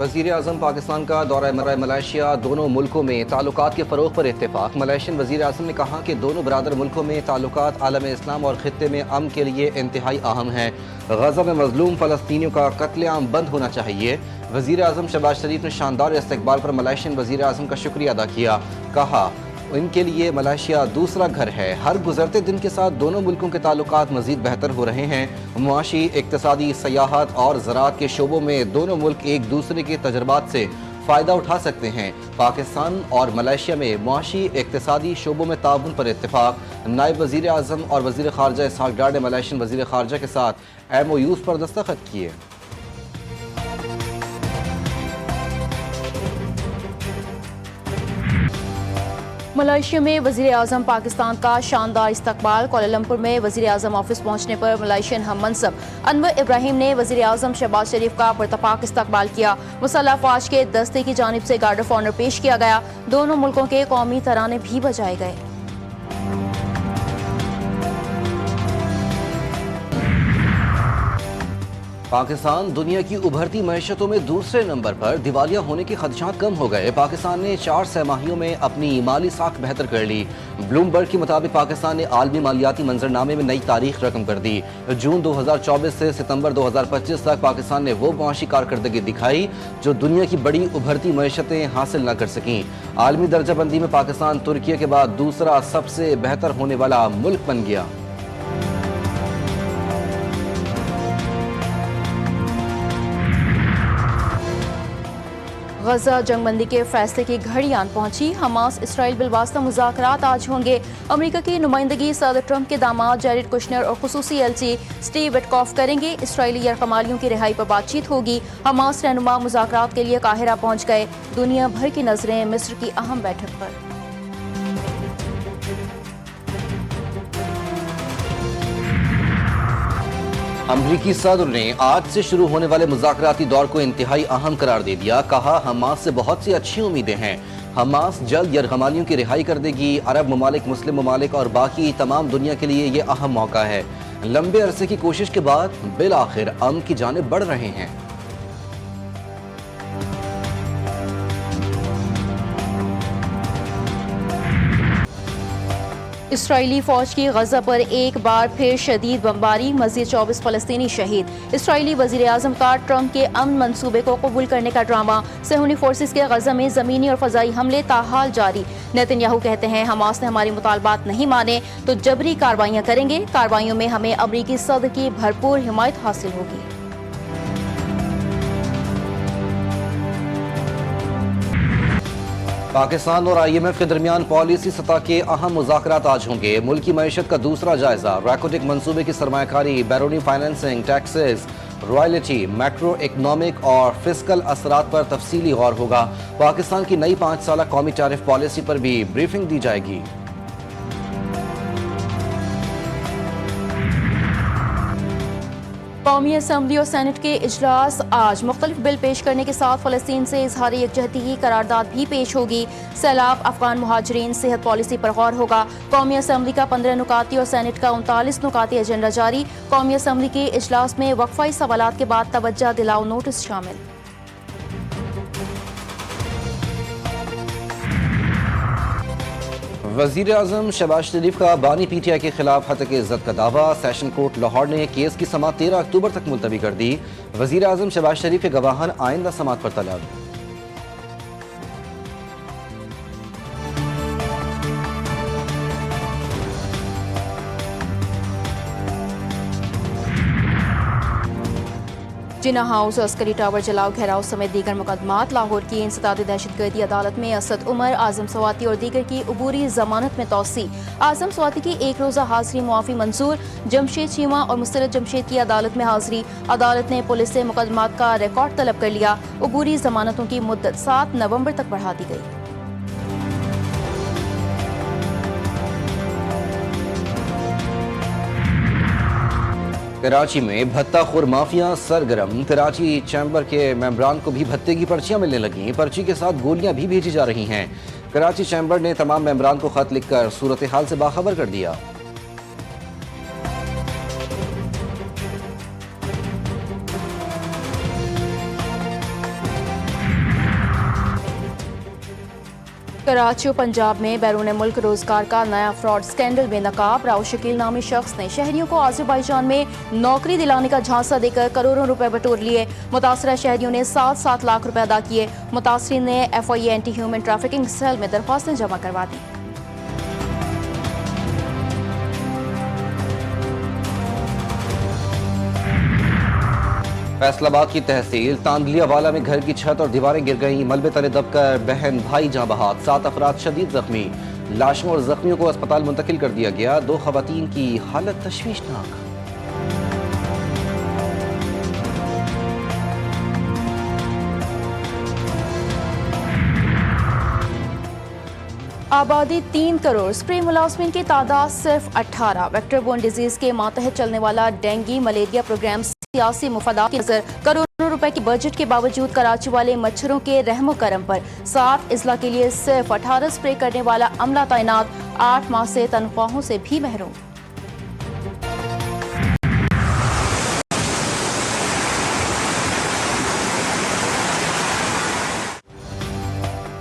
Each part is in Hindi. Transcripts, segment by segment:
वज़ीर आज़म पाकिस्तान का दौरा मलेशिया, दोनों मुल्कों में ताल्लुकात के फ़रोग़ पर इत्तेफ़ाक। मलेशियन वज़ीर आज़म ने कहा कि दोनों बरादर मुल्कों में ताल्लुकात आलम इस्लाम और ख़ित्ते में अमन के लिए इंतहाई अहम हैं। गज़ा में मज़लूम फ़लस्तीनियों का कत्लेआम बंद होना चाहिए। वज़ीर आज़म शहबाज शरीफ ने शानदार इस्तक़बाल पर मलेशियन वज़ीर आज़म का शुक्रिया अदा किया। कहा इनके लिए मलेशिया दूसरा घर है। हर गुजरते दिन के साथ दोनों मुल्कों के ताल्लुकात मज़ीद बेहतर हो रहे हैं। मुआशी, इक़्तिसादी, सयाहत और ज़राअत के शोबों में दोनों मुल्क एक दूसरे के तजर्बात से फ़ायदा उठा सकते हैं। पाकिस्तान और मलेशिया में मुआशी इक़्तिसादी शोबों में ताउन पर इत्तेफ़ाक। नायब वज़ीर आज़म और वज़ीर ख़ारजा इसहाक़ डार ने मलेशियन वज़ीर ख़ारजा के साथ MOUs पर दस्तखत किए। मलेशिया में वज़ीर आज़म पाकिस्तान का शानदार इस्तकबाल। कोलालंपुर में वज़ीर आज़म ऑफिस पहुंचने पर मलेशियन हम मनसब अनवर इब्राहिम ने वज़ीर आज़म शहबाज शरीफ का पुरतपाक इस्तकबाल किया। मुसल्लह फ़ौज के दस्ते की जानिब से गार्ड ऑफ ऑनर पेश किया गया। दोनों मुल्कों के कौमी तराने भी बजाए गए। पाकिस्तान दुनिया की उभरती मईशतों में दूसरे नंबर पर। दिवालिया होने के खदशात कम हो गए। पाकिस्तान ने 4 सहमाहियों में अपनी माली साख बेहतर कर ली। ब्लूमबर्ग के मुताबिक पाकिस्तान ने आलमी मालियाती मंजरनामे में नई तारीख रकम कर दी। जून 2024 से सितंबर 2025 तक पाकिस्तान ने वो मुआशी कारकर्दगी दिखाई जो दुनिया की बड़ी उभरती मईशतें हासिल न कर सकीं। आलमी दर्जाबंदी में पाकिस्तान तुर्की के बाद दूसरा सबसे बेहतर होने वाला मुल्क बन गया। गजा जंगबंदी के फैसले की घड़ी आन पहुंची। हमास इसराइल बिलवास्ता मुज़ाकरात आज होंगे। अमेरिका की नुमाइंदगी सदर ट्रंप के दामाद जैरेड कुशनर और खुसूसी एलची स्टीव विटकॉफ करेंगे। इसराइली यरगमालियों की रिहाई पर बातचीत होगी। हमास रहनुमा मुज़ाकरात के लिए काहिरा पहुंच गए। दुनिया भर की नजरें मिस्र की अहम बैठक पर। अमरीकी सदर ने आज से शुरू होने वाले मुज़ाकराती दौर को इंतहाई अहम करार दे दिया। कहा हमास से बहुत सी अच्छी उम्मीदें हैं। हमास जल्द यरगमालियों की रिहाई कर देगी। अरब ममालिक, मुस्लिम ममालिक और बाकी तमाम दुनिया के लिए ये अहम मौका है। लंबे अरसे की कोशिश के बाद बिल आखिर अमन की जानिब बढ़ रहे हैं। इसराइली फौज की गजा पर एक बार फिर शदीद बमबारी। मज़ीद 24 फ़लस्तीनी शहीद। इसराइली वज़ीर आज़म का ट्रंप के अमन मंसूबे को कबूल करने का ड्रामा। सेहूनी फोर्सेस के गजा में ज़मीनी और फ़ज़ाई हमले ताहाल जारी। नेतन्याहू कहते हैं हमास ने हमारे मुतालबात नहीं माने तो जबरी कार्रवाइयाँ करेंगे। कार्रवाइयों में हमें अमरीकी सदर की भरपूर हिमायत हासिल होगी। पाकिस्तान और IMF के दरमियान पॉलिसी सतह के अहम मुज़ाकरात आज होंगे। मुल्की मईशत का दूसरा जायजा, रैकोटिक मंसूबे की सरमायाकारी, बैरूनी financing, taxes, royalty, macro economic और फिस्कल असरात पर तफसीली गौर होगा। पाकिस्तान की नई 5 साला कौमी टैरिफ पॉलिसी पर भी ब्रीफिंग दी जाएगी। कौमी असम्बली और सेनेट के इजलास आज। मुख्तलिफ बिल पेश करने के साथ फ़लस्तीन से इजहार यकजहती की करारदाद भी पेश होगी। सैलाब, अफगान मुहाजिरीन, सेहत पॉलिसी पर गौर होगा। कौमी असम्बली का 15 नुकाती और सेनेट का 39 नुकाती एजेंडा जारी। कौमी असम्बली के इजलास में वक्फाई सवालात के बाद तवज्जो दिलाओ नोटिस शामिल। वज़ीर आज़म शहबाज शरीफ का बानी PTI के खिलाफ हत्या की इज्जत का दावा। सेशन कोर्ट लाहौर ने केस की समाअत 13 अक्टूबर तक मुलतवी कर दी। वज़ीर आज़म शहबाज शरीफ के गवाहान आइंदा समाअत पर तलब। जिना हाउस, अस्करी टावर जलाओ घेराव समेत दीगर मुकदमात। लाहौर की इंसदाद दहशतगर्दी अदालत में असद उमर, आजम स्वाति और दीगर की अबूरी जमानत में तौसी। आजम स्वाति की 1 रोज़ा हाजिरी मुआफ़ी मंजूर। जमशेद चीमा और मुस्तरद जमशेद की अदालत में हाजिरी। अदालत ने पुलिस से मुकदमात का रिकॉर्ड तलब कर लिया। अबूरी जमानतों की मुद्दत 7 नवंबर तक बढ़ा दी गई। कराची में भत्ताखोर माफिया सरगर्म। कराची चैम्बर के मेंबरान को भी भत्ते की पर्चियां मिलने लगी। पर्ची के साथ गोलियां भी भेजी जा रही हैं। कराची चैम्बर ने तमाम मेंबरान को खत लिखकर सूरत हाल से बाखबर कर दिया। कराची और पंजाब में बैरून मुल्क रोजगार का नया फ्रॉड स्कैंडल बेनकाब। राव शकील नामी शख्स ने शहरियों को आज़रबाईजान में नौकरी दिलाने का झांसा देकर करोड़ों रुपए बटोर लिए। मुतासरा शहरियों ने 7-7 लाख रुपए अदा किए। मुतासरीन ने FIA anti human trafficking cell में दरख्वास्तें जमा करवा दी। फैसलाबाद की तहसील तांदलियावाला में घर की छत और दीवारें गिर गईं। मलबे तले दबकर बहन भाई जाँ बहाक, 7 अफराद शदीद जख्मी। लाशों और जख्मियों को अस्पताल मुंतकिल कर दिया गया। 2 खवातीन की हालत तशवीशनाक। आबादी 3 करोड़, स्प्रे मुलाजमिन की तादाद सिर्फ 18। वेक्टर बोर्न डिजीज के मातहत चलने वाला डेंगू मलेरिया प्रोग्राम सियासी मुफादात की नजर करोड़ों रुपए की बजट के बावजूद कराची वाले मच्छरों के रहमो करम पर 7 अजला के लिए सिर्फ 18 स्प्रे करने वाला अमला तैनात। 8 माह से तनख्वाहों से भी महरूम।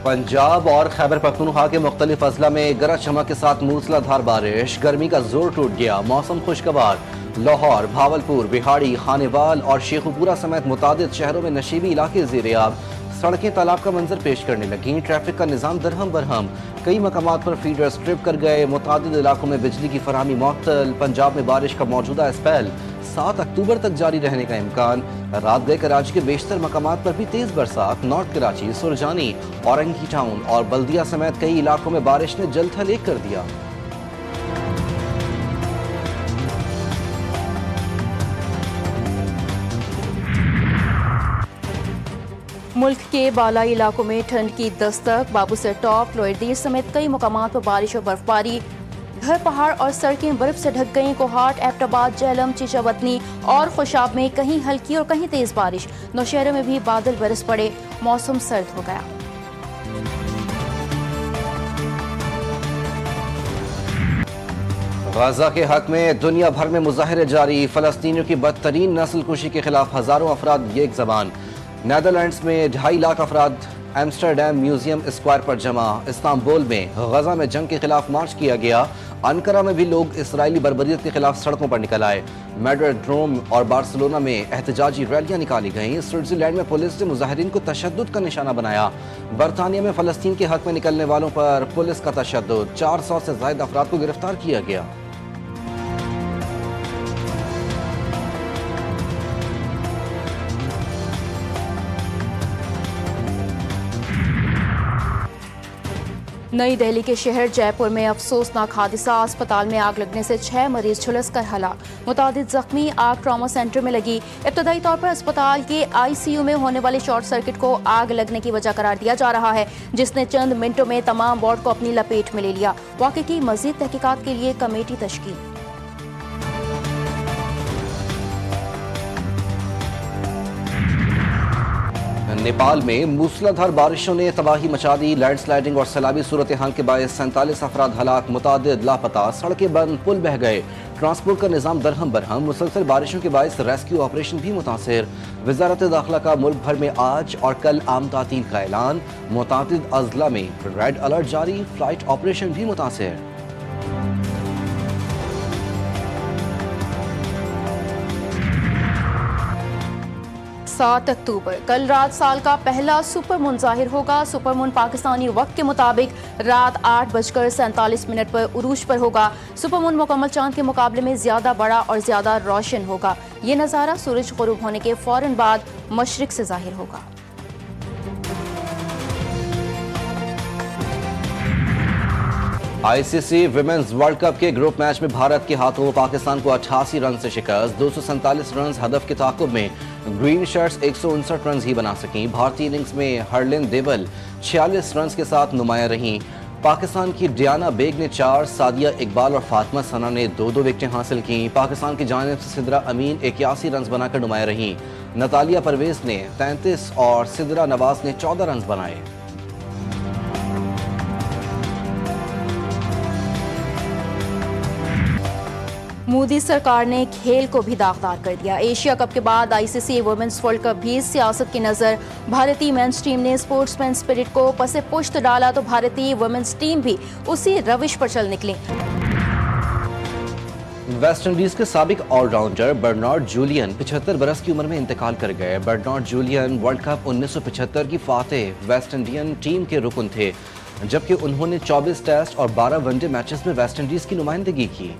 पंजाब और खैबर पख्तूनख्वा के मुख्तलिफ अजला में गरज चमक के साथ मूसलाधार बारिश। गर्मी का जोर टूट गया। मौसम खुशगवार। लाहौर, भावलपुर, बिहाड़ी, खानेवाल और शेखुपुरा समेत मुतादिद शहरों में नशीबी इलाके ज़ेर-ए-आब। सड़कें तालाब का मंजर पेश करने लगीं। ट्रैफिक का निज़ाम दरहम बरहम। कई मकामात पर फीडर्स ट्रिप कर गए। मुतादिद इलाकों में बिजली की फराहमी मुअत्तल। पंजाब में बारिश का मौजूदा स्पेल 7 अक्टूबर तक जारी रहने का इम्कान। रात गए कराची के बेशतर मकामात पर भी तेज बरसात। नॉर्थ कराची, सुरजानी, औरंगी टाउन और बल्दिया समेत कई इलाकों में बारिश ने जलथल एक कर दिया। मुल्क के बालाई इलाकों में ठंड की दस्तक। बाबूसर टॉप, लोअर दीर समेत कई मुकामात पर बारिश और बर्फबारी। घर, पहाड़ और सड़कें बर्फ से ढक गईं। कोहाट, एबटाबाद, जेहलम, चीचावतनी और खुशाब में कहीं हल्की और कहीं तेज बारिश। नौशहरों में भी बादल बरस पड़े। मौसम सर्द हो गया। गाजा के हक में दुनिया भर में मुजाहरे जारी। फलस्तीनियों की बदतरीन नस्लकुशी के खिलाफ हजारों अफराद एक जबान। नेदरलैंड्स में 2.5 लाख अफराद एम्स्टरडैम म्यूजियम स्क्वायर पर जमा। इस्तांबुल में गजा में जंग के खिलाफ मार्च किया गया। अनकरा में भी लोग इसराइली बर्बरियत के खिलाफ सड़कों पर निकल आए। मैड्रिड, रोम और बार्सिलोना में एहतजाजी रैलियां निकाली गईं। स्विट्जरलैंड में पुलिस ने मुजाहिरीन को तशद्दुद का निशाना बनाया। बरतानिया में फलस्तीन के हक में निकलने वालों पर पुलिस का तशद्दुद। 400 से ज्यादा अफराद को गिरफ्तार किया गया। नई दिल्ली के शहर जयपुर में अफसोसनाक हादसा। अस्पताल में आग लगने से 6 मरीज झुलसकर हलाक। मुतादिद जख्मी। आग ट्रॉमा सेंटर में लगी। इब्तदाई तौर पर अस्पताल के ICU में होने वाले शॉर्ट सर्किट को आग लगने की वजह करार दिया जा रहा है, जिसने चंद मिनटों में तमाम वार्ड को अपनी लपेट में ले लिया। वाक़े की मजीद तहकीकात के लिए कमेटी तश्कील। नेपाल में मूसलाधार बारिशों ने तबाही मचा दी। लैंडस्लाइडिंग और सैलाबी सूरत हाल के बायस 47 अफराद हलाक, मुतादिद लापता। सड़कें बंद, पुल बह गए। ट्रांसपोर्ट का निज़ाम दरहम बरहम। मुसलसल बारिशों के बायस रेस्क्यू ऑपरेशन भी मुतासिर। वजारत दाखिला का मुल्क भर में आज और कल आम तातील का ऐलान। मुतादिद अजला में रेड अलर्ट जारी। फ्लाइट ऑपरेशन भी मुतासिर। 7 अक्टूबर कल रात साल का पहला सुपर मून जाहिर होगा। सुपर मून पाकिस्तानी वक्त के मुताबिक रात 8:47 पर उरूज पर होगा। सुपर मून मुकम्मल चांद के मुकाबले में ज्यादा बड़ा और ज्यादा रोशन होगा। ये नज़ारा सूरज गुरूब होने के फौरन बाद मशरिक से जाहिर होगा। ICC विमेंस वर्ल्ड कप के ग्रुप मैच में भारत के हाथों पाकिस्तान को 88 रन से शिकस्त। 247 रन हदफ के ताकुब में ग्रीन शर्ट्स 159 रन ही बना सकीं। भारतीय इनिंग्स में हरलिन देवल 46 रन के साथ नुमाया रहीं। पाकिस्तान की डियाना बेग ने 4, सादिया इकबाल और फातिमा सना ने 2-2 विकेटें हासिल की। पाकिस्तान की जानिब से सिद्रा अमीन 81 रन बनाकर नुमाया रहीं। नतालिया परवेज ने 33 और सिद्रा नवाज ने 14 रन बनाए। मोदी सरकार ने खेल को भी दागदार कर दिया। एशिया कप के बाद आईसीसी वुमेन्स वर्ल्ड कप भी सियासत की नज़र। भारतीय मेंस टीम ने स्पोर्ट्समैन स्पिरिट को पसे पुश्त डाला तो भारतीय वुमेन्स टीम भी उसी रविश पर चल निकली। वेस्ट इंडीज के साबिक ऑलराउंडर बर्नार्ड जूलियन 75 बरस की उम्र में इंतकाल कर गए। बर्नार्ड जूलियन वर्ल्ड कप 1975 की फातेह वेस्ट इंडियन टीम के रुकन थे, जबकि उन्होंने 24 टेस्ट और 12 वनडे मैचेस में वेस्ट इंडीज की नुमाइंदगी की।